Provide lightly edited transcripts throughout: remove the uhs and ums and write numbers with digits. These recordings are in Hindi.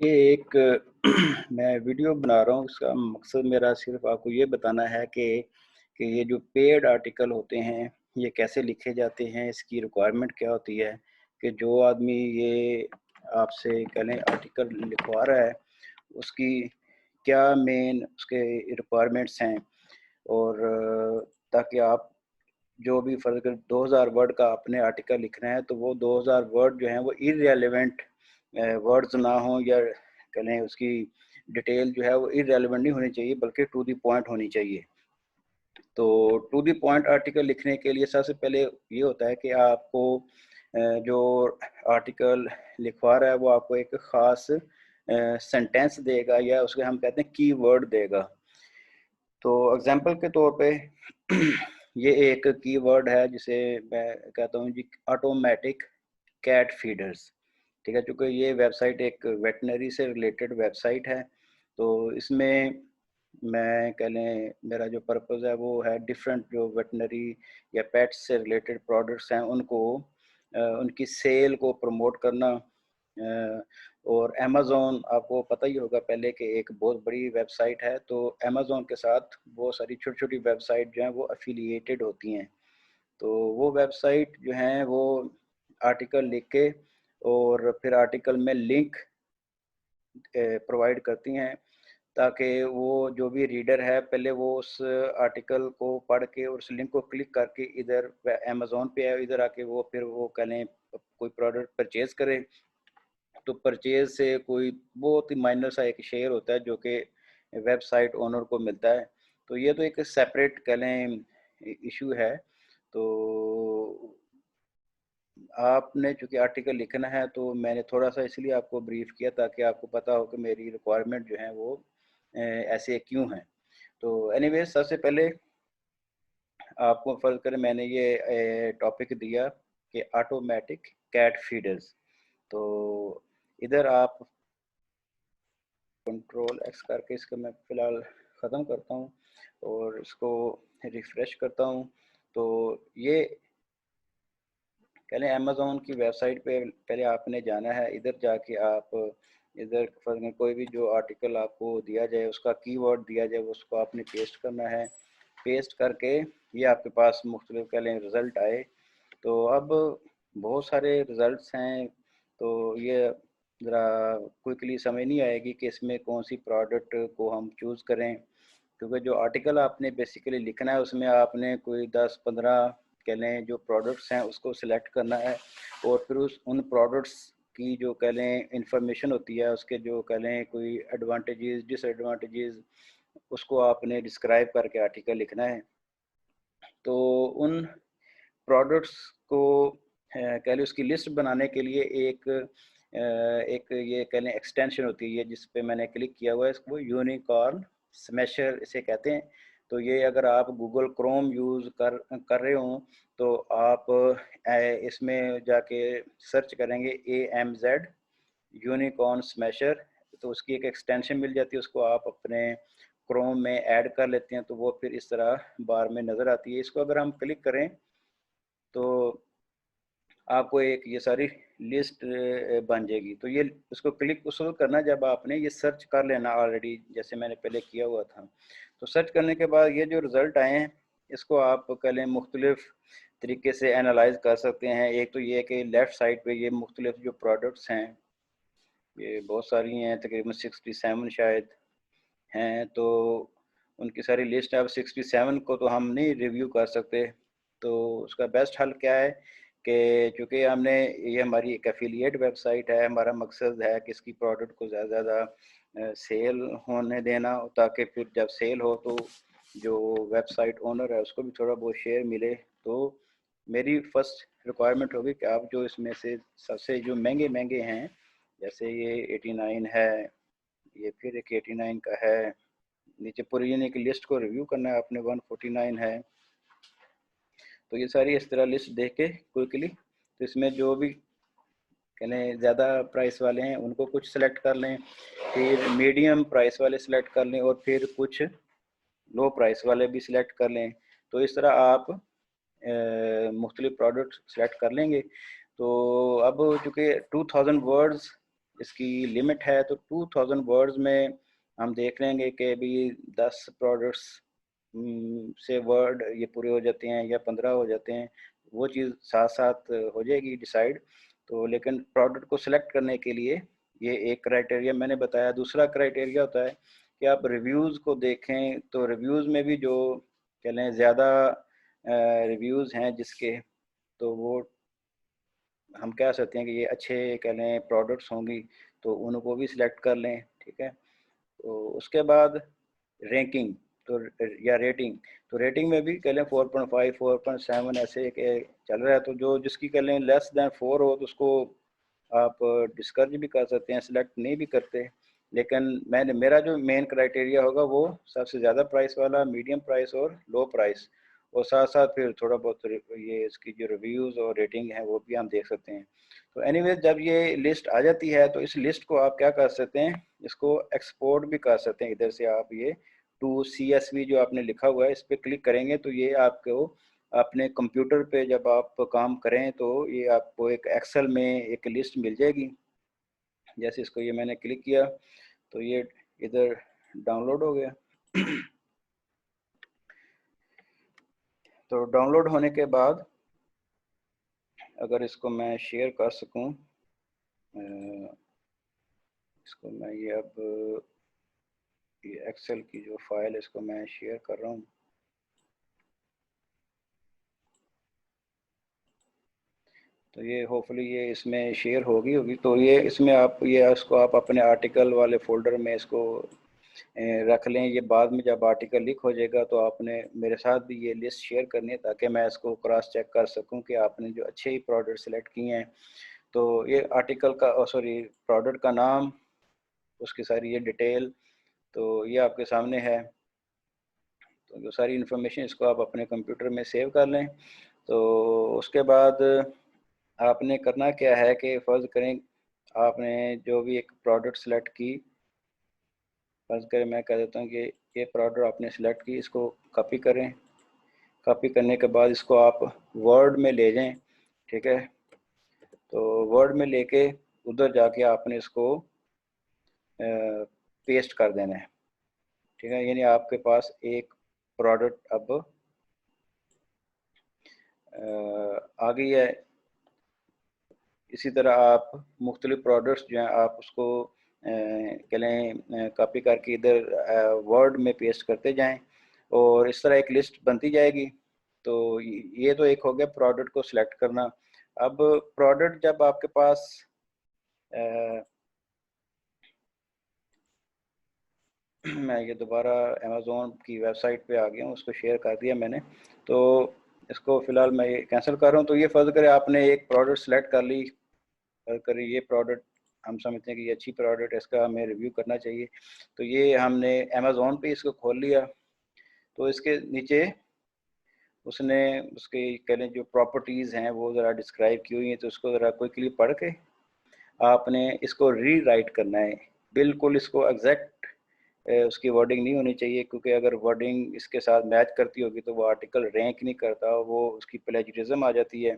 ये एक मैं वीडियो बना रहा हूँ, उसका मकसद मेरा सिर्फ़ आपको ये बताना है कि ये जो पेड आर्टिकल होते हैं, ये कैसे लिखे जाते हैं, इसकी रिक्वायरमेंट क्या होती है, कि जो आदमी ये आपसे कह लें आर्टिकल लिखवा रहा है, उसकी क्या मेन उसके रिक्वायरमेंट्स हैं और ताकि आप जो भी फ़र्ज़ करें 2000 वर्ड का आपने आर्टिकल लिखना है, तो वो 2000 वर्ड जो हैं वो इर्रेलेवेंट वर्ड्स ना हों या कह लें उसकी डिटेल जो है वो इर्रेलेवेंट नहीं होनी चाहिए बल्कि टू द पॉइंट होनी चाहिए। तो टू द पॉइंट आर्टिकल लिखने के लिए सबसे पहले ये होता है कि आपको जो आर्टिकल लिखवा रहा है वो आपको एक ख़ास सेंटेंस देगा या उसके हम कहते हैं कीवर्ड देगा। तो एग्जांपल के तौर पे ये एक कीवर्ड है जिसे मैं कहता हूँ जी ऑटोमेटिक कैट फीडर्स। ठीक है, चूँकि ये वेबसाइट एक वेटनरी से रिलेटेड वेबसाइट है, तो इसमें मैं कह लें मेरा जो पर्पज़ है वो है डिफरेंट जो वेटनरी या पेट्स से रिलेटेड प्रोडक्ट्स हैं उनको उनकी सेल को प्रमोट करना। और अमेज़न आपको पता ही होगा पहले कि एक बहुत बड़ी वेबसाइट है, तो अमेज़न के साथ बहुत सारी छोटी-छोटी वेबसाइट जो हैं वो एफ़िलिएटेड होती हैं। तो वो वेबसाइट जो हैं वो आर्टिकल लिख के और फिर आर्टिकल में लिंक प्रोवाइड करती हैं ताकि वो जो भी रीडर है पहले वो उस आर्टिकल को पढ़ के और उस लिंक को क्लिक करके इधर अमेज़न पे है इधर आके वो फिर वो कह लें कोई प्रोडक्ट परचेज़ करे। तो परचेज़ से कोई बहुत ही माइनर सा एक शेयर होता है जो कि वेबसाइट ओनर को मिलता है। तो ये तो एक सेपरेट कह लें इशू है। तो आपने चूँकि आर्टिकल लिखना है तो मैंने थोड़ा-सा इसलिए आपको ब्रीफ़ किया ताकि आपको पता हो कि मेरी रिक्वायरमेंट जो है वो ऐसे क्यों हैं। तो एनीवेज़ सबसे पहले आपको फ़र्ज़ करें मैंने ये टॉपिक दिया कि ऑटोमैटिक कैट फीडर्स। तो इधर आप कंट्रोल एक्स करके इसको मैं फ़िलहाल ख़त्म करता हूँ और इसको रिफ़्रेश करता हूँ। तो ये पहले अमेज़न की वेबसाइट पे पहले आपने जाना है, इधर जाके आप इधर फ़र्ज़ कोई भी जो आर्टिकल आपको दिया जाए, उसका कीवर्ड दिया जाए, उसको आपने पेस्ट करना है। पेस्ट करके ये आपके पास मुख्तलिफ़ कह लें रिज़ल्ट आए। तो अब बहुत सारे रिज़ल्ट्स हैं, तो ये ज़रा क्विकली समझ नहीं आएगी कि इसमें कौन-सी प्रोडक्ट को हम चूज़ करें। क्योंकि जो आर्टिकल आपने बेसिकली लिखना है उसमें आपने कोई 10-15 कह लें जो प्रोडक्ट्स हैं उसको सिलेक्ट करना है और फिर उन प्रोडक्ट्स की जो कह लें इंफॉर्मेशन होती है उसके जो कह लें कोई एडवांटेजेस डिसएडवांटेजेस उसको आपने डिस्क्राइब करके आर्टिकल लिखना है। तो उन प्रोडक्ट्स को कह लें उसकी लिस्ट बनाने के लिए एक ये कह लें एक्सटेंशन होती है, ये जिस पे मैंने क्लिक किया हुआ है इसको यूनिकॉर्न स्मैशर इसे कहते हैं। तो ये अगर आप गूगल क्रोम यूज़ कर रहे हों तो आप इसमें जाके सर्च करेंगे AMZ यूनिकॉर्न स्मैशर, तो उसकी एक एक्सटेंशन मिल जाती है, उसको आप अपने क्रोम में ऐड कर लेते हैं तो वो फिर इस तरह बार में नज़र आती है। इसको अगर हम क्लिक करें तो आपको एक ये सारी लिस्ट बन जाएगी। तो ये इसको क्लिक उस वक़्त करना जब आपने ये सर्च कर लेना ऑलरेडी जैसे मैंने पहले किया हुआ था। तो सर्च करने के बाद ये जो रिज़ल्ट आए हैं, इसको आप कह लें मुख्तलिफ़ तरीके से एनालाइज़ कर सकते हैं। एक तो ये है कि लेफ़्ट साइड पे ये मुख्तलिफ़ जो प्रोडक्ट्स हैं, ये बहुत सारी हैं, तकरीबन 67 शायद हैं, तो उनकी सारी लिस्ट है। अब 67 को तो हम नहीं रिव्यू कर सकते, तो उसका बेस्ट हल क्या है कि चूँकि हमने ये हमारी एक एफ़िलिएट वेबसाइट है, हमारा मकसद है कि इसकी प्रोडक्ट को ज़्यादा से ज़्यादा सेल होने देना ताकि फिर जब सेल हो तो जो वेबसाइट ओनर है उसको भी थोड़ा बहुत शेयर मिले। तो मेरी फ़र्स्ट रिक्वायरमेंट होगी कि आप जो इसमें से सबसे जो महंगे-महंगे हैं, जैसे ये 89 है, ये फिर एक 89 का है, नीचे पूरी यानी कि लिस्ट को रिव्यू करना है आपने 149 है। तो ये सारी इस तरह लिस्ट देख के क्विकली तो इसमें जो भी कहें ज़्यादा प्राइस वाले हैं उनको कुछ सेलेक्ट कर लें, फिर मीडियम प्राइस वाले सेलेक्ट कर लें और फिर कुछ लो प्राइस वाले भी सिलेक्ट कर लें। तो इस तरह आप मुख्तलिफ प्रोडक्ट सेलेक्ट कर लेंगे। तो अब चूँकि 2000 वर्ड्स इसकी लिमिट है, तो 2000 वर्ड्स में हम देख लेंगे कि भी 10 प्रोडक्ट्स से वर्ड ये पूरे हो जाते हैं या 15 हो जाते हैं, वो चीज़ साथ साथ हो जाएगी डिसाइड। तो लेकिन प्रोडक्ट को सिलेक्ट करने के लिए ये एक क्राइटेरिया मैंने बताया। दूसरा क्राइटेरिया होता है कि आप रिव्यूज़ को देखें, तो रिव्यूज़ में भी जो कह लें ज़्यादा रिव्यूज़ हैं जिसके, तो वो हम कह सकते हैं कि ये अच्छे कह लें प्रोडक्ट्स होंगी, तो उनको भी सिलेक्ट कर लें। ठीक है, तो उसके बाद रैंकिंग तो या रेटिंग, तो रेटिंग में भी कह लें 4.5 4.7 ऐसे के चल रहा है, तो जो जिसकी कह लें लेस दैन 4 हो तो उसको आप डिस्करेज भी कर सकते हैं, सिलेक्ट नहीं भी करते। लेकिन मैंने मेरा जो मेन क्राइटेरिया होगा वो सबसे ज़्यादा प्राइस वाला, मीडियम प्राइस और लो प्राइस, और साथ साथ फिर थोड़ा बहुत ये इसकी जो रिव्यूज़ और रेटिंग है वो भी हम देख सकते हैं। तो एनीवेज जब ये लिस्ट आ जाती है तो इस लिस्ट को आप क्या कर सकते हैं, इसको एक्सपोर्ट भी कर सकते हैं। इधर से आप ये टू CSV जो आपने लिखा हुआ है इस पर क्लिक करेंगे तो ये आपको अपने कंप्यूटर पे जब आप काम करें तो ये आपको एक एक्सेल में एक लिस्ट मिल जाएगी। जैसे इसको ये मैंने क्लिक किया तो ये इधर डाउनलोड हो गया। तो डाउनलोड होने के बाद अगर इसको मैं शेयर कर सकूं, इसको मैं ये अब ये एक्सेल की जो फाइल इसको मैं शेयर कर रहा हूँ। तो ये होपफुली ये इसमें शेयर होगी। तो ये इसमें आप ये इसको आप अपने आर्टिकल वाले फोल्डर में इसको रख लें। ये बाद में जब आर्टिकल लीक हो जाएगा तो आपने मेरे साथ भी ये लिस्ट शेयर करनी है ताकि मैं इसको क्रॉस चेक कर सकूं कि आपने जो अच्छे ही प्रोडक्ट सेलेक्ट किए हैं। तो ये आर्टिकल का सॉरी प्रोडक्ट का नाम, उसकी सारी ये डिटेल तो ये आपके सामने है। तो जो सारी इन्फॉर्मेशन इसको आप अपने कंप्यूटर में सेव कर लें। तो उसके बाद आपने करना क्या है कि फ़र्ज़ करें आपने जो भी एक प्रोडक्ट सेलेक्ट की, फ़र्ज़ करें मैं कह देता हूँ कि ये प्रोडक्ट आपने सेलेक्ट की, इसको कॉपी करें। कॉपी करने के बाद इसको आप वर्ड में ले जाएं। ठीक है, तो वर्ड में लेके उधर जाके आपने इसको पेस्ट कर देना है। ठीक है, यानी आपके पास एक प्रोडक्ट अब आ गई है। इसी तरह आप मुख्तलिफ प्रोडक्ट्स जो हैं आप उसको कह लें कॉपी करके इधर वर्ड में पेस्ट करते जाएं और इस तरह एक लिस्ट बनती जाएगी। तो ये तो एक हो गया प्रोडक्ट को सिलेक्ट करना। अब प्रोडक्ट जब आपके पास मैं ये दोबारा अमेज़ोन की वेबसाइट पे आ गया हूँ, उसको शेयर कर दिया मैंने। तो इसको फ़िलहाल मैं ये कैंसिल कर रहा हूँ। तो ये फ़र्ज़ करें आपने एक प्रोडक्ट सेलेक्ट कर ली, करें ये प्रोडक्ट हम समझते हैं कि ये अच्छी प्रोडक्ट है, इसका हमें रिव्यू करना चाहिए। तो ये हमने अमेज़ोन पे इसको खोल लिया। तो इसके नीचे उसने उसके कह लें जो प्रॉपर्टीज़ हैं वो ज़रा डिस्क्राइब की हुई हैं, तो उसको ज़रा क्विकली पढ़ के आपने इसको रीराइट करना है। बिल्कुल इसको एग्जैक्ट उसकी वर्डिंग नहीं होनी चाहिए, क्योंकि अगर वर्डिंग इसके साथ मैच करती होगी तो वो आर्टिकल रैंक नहीं करता, वो उसकी प्लेजरिज्म आ जाती है।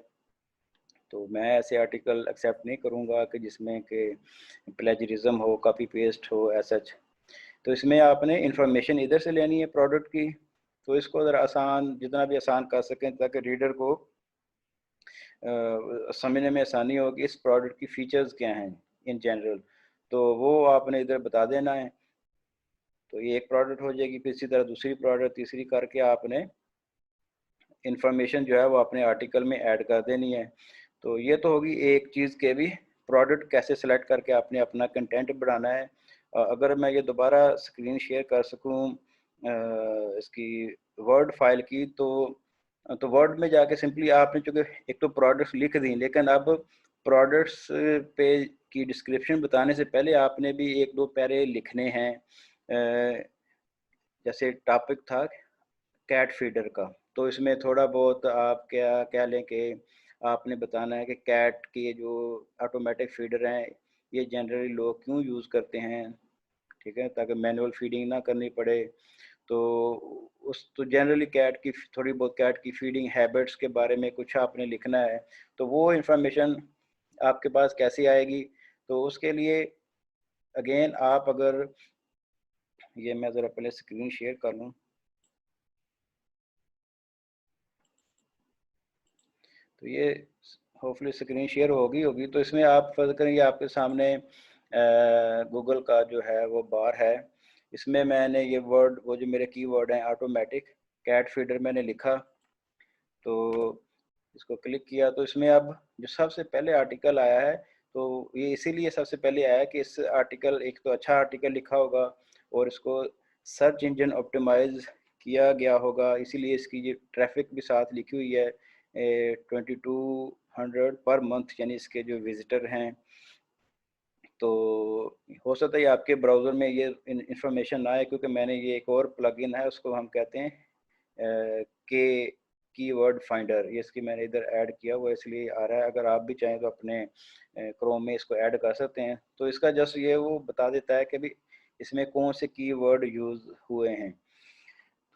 तो मैं ऐसे आर्टिकल एक्सेप्ट नहीं करूँगा कि जिसमें कि प्लेजरिज्म हो, कॉपी पेस्ट हो ऐसा। तो इसमें आपने इंफॉर्मेशन इधर से लेनी है प्रोडक्ट की। तो इसको ज़रा आसान, जितना भी आसान कर सकें ताकि रीडर को समझने में आसानी हो कि इस प्रोडक्ट की फ़ीचर्स क्या हैं इन जनरल, तो वो आपने इधर बता देना है। तो ये एक प्रोडक्ट हो जाएगी, फिर इसी तरह दूसरी प्रोडक्ट, तीसरी करके आपने इंफॉर्मेशन जो है वो अपने आर्टिकल में ऐड कर देनी है। तो ये तो होगी एक चीज़ के भी प्रोडक्ट कैसे सेलेक्ट करके आपने अपना कंटेंट बनाना है। अगर मैं ये दोबारा स्क्रीन शेयर कर सकूं इसकी वर्ड फाइल की, तो वर्ड में जाके सिंपली आपने चूँकि एक तो प्रोडक्ट्स लिख दी, लेकिन अब प्रोडक्ट्स पे की डिस्क्रिप्शन बताने से पहले आपने भी एक दो पैरे लिखने हैं। जैसे टॉपिक था कैट फीडर का, तो इसमें थोड़ा बहुत आप क्या क्या लें कि आपने बताना है कि कैट के जो ऑटोमेटिक फीडर हैं ये जनरली लोग क्यों यूज़ करते हैं। ठीक है, ताकि मैनुअल फीडिंग ना करनी पड़े। तो उस तो जनरली कैट की थोड़ी बहुत कैट की फीडिंग हैबिट्स के बारे में कुछ आपने लिखना है। तो वो इंफॉर्मेशन आपके पास कैसे आएगी, तो उसके लिए अगेन आप अगर ये मैं ज़रा पहले स्क्रीन शेयर कर लूँ। तो ये होपफुली स्क्रीन शेयर होगी होगी तो इसमें आप फर्ज करेंगे आपके सामने गूगल का जो है वो बार है। इसमें मैंने ये वर्ड वो जो मेरे कीवर्ड हैं ऑटोमेटिक कैट फीडर मैंने लिखा, तो इसको क्लिक किया तो इसमें अब जो सबसे पहले आर्टिकल आया है, तो ये इसीलिए सबसे पहले आया कि इस आर्टिकल एक तो अच्छा आर्टिकल लिखा होगा और इसको सर्च इंजन ऑप्टिमाइज किया गया होगा, इसीलिए इसकी ये ट्रैफिक भी साथ लिखी हुई है 2200 पर मंथ, यानी इसके जो विजिटर हैं। तो हो सकता है आपके ब्राउज़र में ये इंफॉर्मेशन ना आए, क्योंकि मैंने ये एक और प्लगइन है उसको हम कहते हैं के कीवर्ड फाइंडर, ये इसकी मैंने इधर ऐड किया हुआ इसलिए आ रहा है। अगर आप भी चाहें तो अपने क्रोम में इसको ऐड कर सकते हैं। तो इसका जस्ट ये वो बता देता है कि भी इसमें कौन से कीवर्ड यूज़ हुए हैं।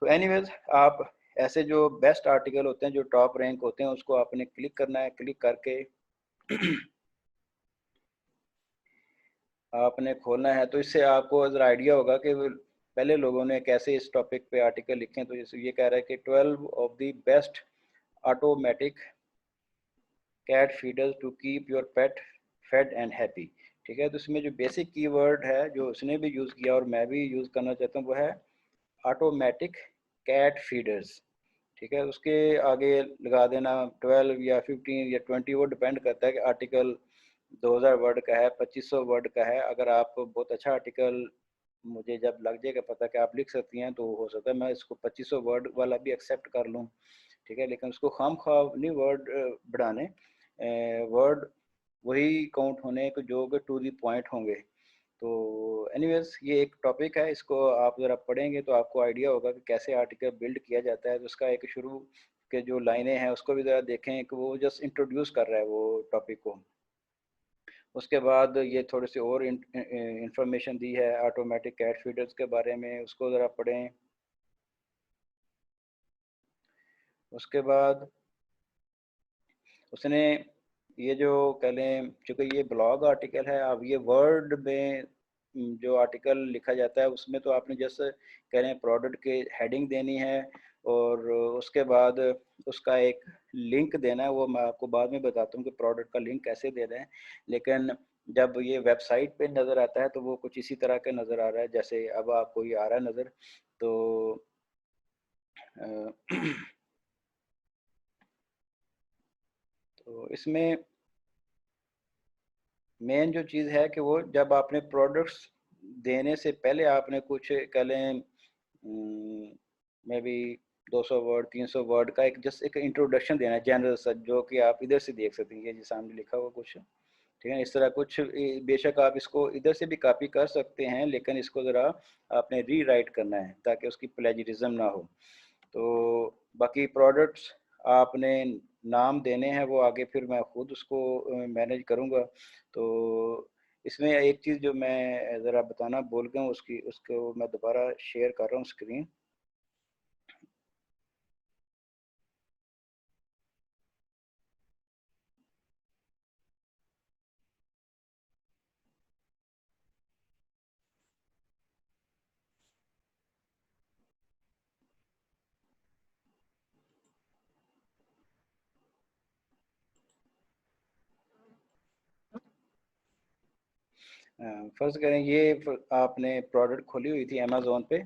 तो एनीवेज आप ऐसे जो बेस्ट आर्टिकल होते हैं जो टॉप रैंक होते हैं उसको आपने क्लिक करना है। क्लिक करके आपने खोलना है, तो इससे आपको ज़रा आइडिया होगा कि पहले लोगों ने कैसे इस टॉपिक पे आर्टिकल लिखे हैं। तो जैसे ये कह रहा है कि 12 of the best automatic cat feeders to keep your pet fed and happy. ठीक है, तो इसमें जो बेसिक कीवर्ड है जो उसने भी यूज़ किया और मैं भी यूज़ करना चाहता हूँ वो है ऑटोमेटिक कैट फीडर्स। ठीक है, उसके आगे लगा देना 12 या 15 या 20, वो डिपेंड करता है कि आर्टिकल 2000 वर्ड का है 2500 वर्ड का है। अगर आप बहुत अच्छा आर्टिकल मुझे जब लग जाएगा पता कि आप लिख सकती हैं तो हो सकता है मैं इसको 2500 वर्ड वाला भी एक्सेप्ट कर लूँ। ठीक है, लेकिन उसको खाम खा नहीं वर्ड बढ़ाने, वर्ड वही काउंट होने को जो कि टू दी पॉइंट होंगे। तो एनीवेज ये एक टॉपिक है, इसको आप ज़रा पढ़ेंगे तो आपको आइडिया होगा कि कैसे आर्टिकल बिल्ड किया जाता है। तो उसका एक शुरू के जो लाइनें हैं उसको भी ज़रा देखें कि वो जस्ट इंट्रोड्यूस कर रहा है वो टॉपिक को। उसके बाद ये थोड़ी सी और इंफॉर्मेशन दी है ऑटोमेटिक कैट फीडर्स के बारे में, उसको ज़रा पढ़ें। उसके बाद उसने ये जो कह लें चूँकि ये ब्लॉग आर्टिकल है, अब ये वर्ड में जो आर्टिकल लिखा जाता है उसमें तो आपने जैसे कह रहे हैं प्रोडक्ट के हेडिंग देनी है और उसके बाद उसका एक लिंक देना है। वो मैं आपको बाद में बताता हूँ कि प्रोडक्ट का लिंक कैसे देना है। लेकिन जब ये वेबसाइट पे नज़र आता है तो वो कुछ इसी तरह का नज़र आ रहा है जैसे अब आपको ये आ रहा है नज़र। तो अ, तो इसमें मेन जो चीज़ है कि वो जब आपने प्रोडक्ट्स देने से पहले आपने कुछ कह लें मे बी 200 वर्ड 300 वर्ड का एक जस्ट एक इंट्रोडक्शन देना है जनरल सा, जो कि आप इधर से देख सकते हैं। ये जी सामने लिखा हुआ कुछ, ठीक है, इस तरह कुछ बेशक आप इसको इधर से भी कॉपी कर सकते हैं लेकिन इसको ज़रा आपने री राइट करना है ताकि उसकी प्लेजरिज्म ना हो। तो बाकी प्रोडक्ट्स आपने नाम देने हैं वो आगे फिर मैं खुद उसको मैनेज करूँगा। तो इसमें एक चीज़ जो मैं ज़रा बताना भूल गया हूँ उसकी उसको मैं दोबारा शेयर कर रहा हूँ स्क्रीन। फ़र्ज़ करें ये आपने प्रोडक्ट खोली हुई थी अमेज़ोन पे,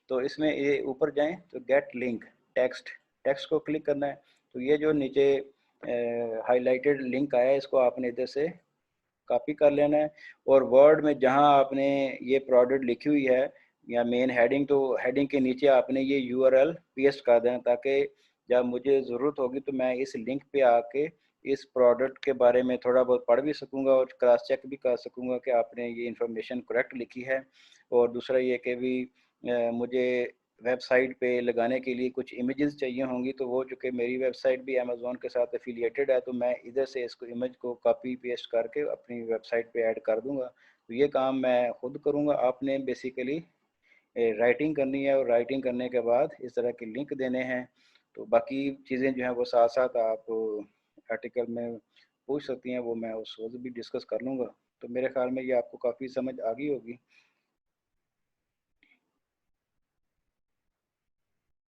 तो इसमें ये ऊपर जाएं तो गेट लिंक टेक्स्ट, टेक्स्ट को क्लिक करना है। तो ये जो नीचे हाइलाइटेड लिंक आया है इसको आपने इधर से कॉपी कर लेना है और वर्ड में जहां आपने ये प्रोडक्ट लिखी हुई है या मेन हेडिंग, तो हेडिंग के नीचे आपने ये यूआरएल पेस्ट कर देना ताकि जब मुझे ज़रूरत होगी तो मैं इस लिंक पे आके इस प्रोडक्ट के बारे में थोड़ा बहुत पढ़ भी सकूंगा और क्रॉस चेक भी कर सकूंगा कि आपने ये इंफॉर्मेशन करेक्ट लिखी है। और दूसरा ये कि भी मुझे वेबसाइट पे लगाने के लिए कुछ इमेजेस चाहिए होंगी, तो वो चूँकि मेरी वेबसाइट भी अमेज़ोन के साथ एफिलिएटेड है तो मैं इधर से इसको इमेज को कॉपी पेस्ट करके अपनी वेबसाइट पे ऐड कर दूंगा। तो ये काम मैं खुद करूंगा, आपने बेसिकली राइटिंग करनी है और राइटिंग करने के बाद इस तरह के लिंक देने हैं। तो बाकी चीज़ें जो हैं वो साथ साथ आप आर्टिकल में पूछ सकती हैं, वो मैं उस वक्त भी डिस्कस कर लूँगा। तो मेरे ख्याल में ये आपको काफ़ी समझ आ गई होगी।